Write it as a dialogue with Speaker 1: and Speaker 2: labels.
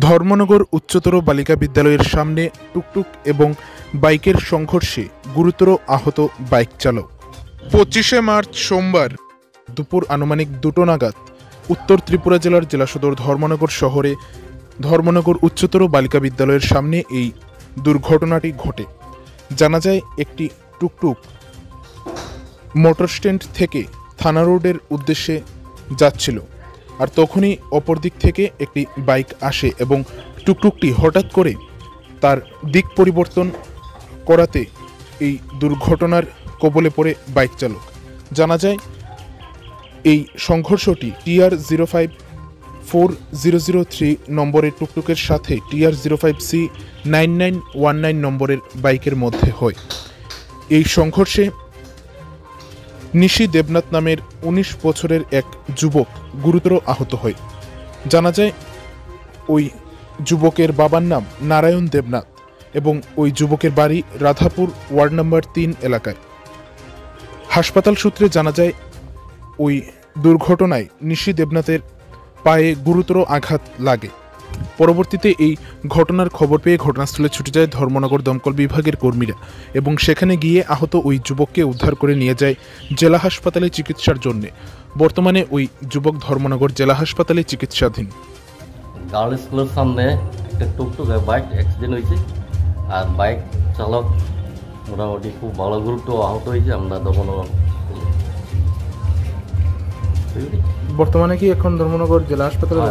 Speaker 1: ধর্মনগর উচ্চতর বালিকা বিদ্যালয়ের সামনে টুকটুক এবং বাইকের সংঘর্ষে গুরুতর আহত বাইক চালক। 25শে মার্চ সোমবার দুপুর আনুমানিক 2টো নাগাদ উত্তর ত্রিপুরা জেলার জেলা সদর ধর্মনগর শহরে ধর্মনগর উচ্চতর বালিকা বিদ্যালয়ের সামনে এই দুর্ঘটনাটি ঘটে। জানা যায় একটি টুকটুক মোটর স্ট্যান্ড থেকে থানা রোডের উদ্দেশ্যে যাচ্ছিল, আর তখনই অপর দিক থেকে একটি বাইক আসে এবং টুকটুকটি হঠাৎ করে তার দিক পরিবর্তন করাতে এই দুর্ঘটনার কবলে পড়ে বাইক চালক। জানা যায় এই সংঘর্ষটি TR-054003 নম্বরের টুকটুকের সাথে TR-05C9919 নম্বরের বাইকের মধ্যে হয়। এই সংঘর্ষে নিশি দেবনাথ নামের 19 বছরের এক যুবক গুরুতর আহত হয়। জানা যায় ওই যুবকের বাবার নাম নারায়ণ দেবনাথ এবং ওই যুবকের বাড়ি রাধাপুর ওয়ার্ড নম্বর 3 এলাকায়। হাসপাতাল সূত্রে জানা যায় ওই দুর্ঘটনায় নিশি দেবনাথের পায়ে গুরুতর আঘাত লাগে। পরবর্তীতে এই ঘটনার খবর পেয়ে ঘটনাস্থলে ছুটে যায় ধর্মনগর দমকল বিভাগের কর্মীরা এবং সেখানে গিয়ে আহত ওই যুবককে উদ্ধার করে নিয়ে যায় জেলা হাসপাতালে চিকিৎসার জন্য। বর্তমানে ওই যুবক ধর্মনগর জেলা হাসপাতালে চিকিৎসাধীন।
Speaker 2: গার্লস স্কুলের সামনে একটা টুকটুক বাইক অ্যাক্সিডেন্ট হয়েছে, আর বাইক চালক মোটামুটি খুব ভালো গুরুত্ব আহত হয়েছে। আমরা ধর্মনগর
Speaker 1: বর্তমানে কি এখন ধর্মনগর জেলা হাসপাতালে?